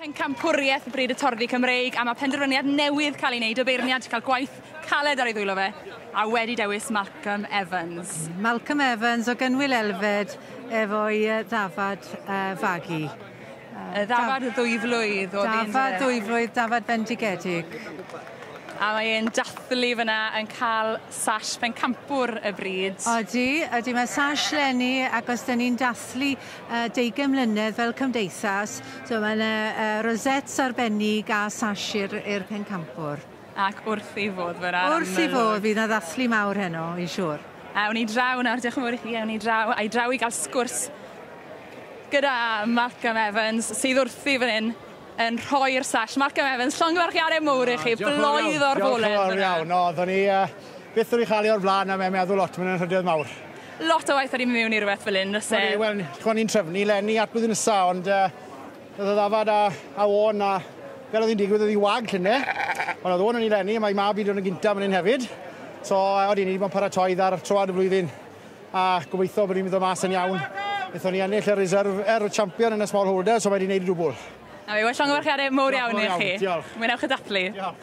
Pencampwriaeth y bryd y Torddu Cymreig, a mae penderfyniad newydd cael ei wneud o beirniad cael gwaith caled ar ei ddwylo fe, a wedi dewis Malcolm Evans. Malcolm Evans o Gynwyl Elfed efo'i ddafad fagu. Ddafad ddwy flwydd. Ddafad ddwy flwydd, ddafad bendigedig. A mae e'n dathlu fyna yn cael sash pencampwr y bryd. Odi, mae sash lenni ac os dyn ni'n dathlu 20 mlynedd fel cymdeithas, so mae'n rosets arbennig a sash i'r pencampwr. Ac wrth i fod fyna. Wrth i fod, fydd na ddathlu mawr heno, i siwr. Awn ni draw nawr, diolch yn fawr i chi, awn ni draw i gael sgwrs gyda Malcolm Evans, sydd wrthi fan hyn yn rhoi'r sash. Malcolm Evans, llongyfarchiadau mawr i chi, blwydd o'r bolen. Diolch yn fawr iawn, oeddwn ni byth wedi chael o'r blaen a mae'n meddwl lot, mae'n rhyddiad mawr. Lot o waith wedi mynd mewn i rhywbeth fel hyn, fyse? Wel, ni'n trefnu lenni at blwyddyn nesa, ond oedd y ddafad a o'n a fel oedd hi'n digwydd oedd hi wag llynne. Ond oedd o'n yn ei lenni, mae mab i dod yn gynta fan hyn hefyd. So, oedd hi'n wedi paratoedd ar troad y flwyddyn. A gobeithio bod ni'n mynd o mas yn iawn. Eithon ni ennill y reserve champion yn y small holder, so mae wedi gwneud i dwbl. A fi, wel llongyfarchiadau mawr iawn i chi. Diolch. Mwynewch y dathlu. Diolch.